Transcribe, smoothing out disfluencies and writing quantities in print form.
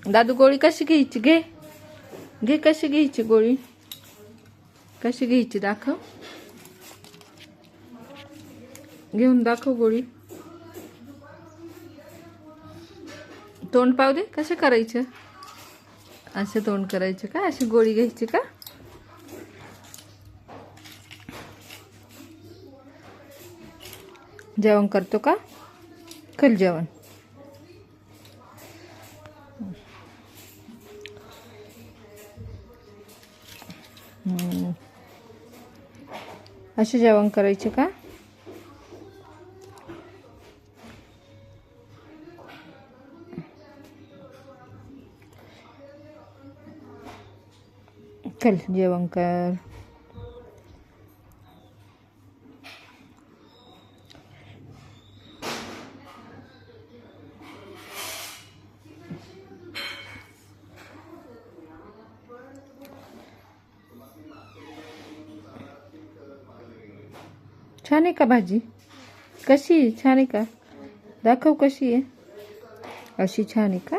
दादू गोळी कशी घ्यायची? घे घे, कशी घ्यायची गोळी? कशी घ्यायची दाखव, घेऊन दाखव गोळी. तोंड पाहू दे, कसं करायचं? असं तोंड करायचं का? अशी गोळी घ्यायची का? जेवण करतो का? कर जेवण. असे जेवण करायचे का? चल जेवण कर. छान आहे का भाजी? कशी आहे? छान आहे का? दाखव कशी आहे. अशी छान आहे का?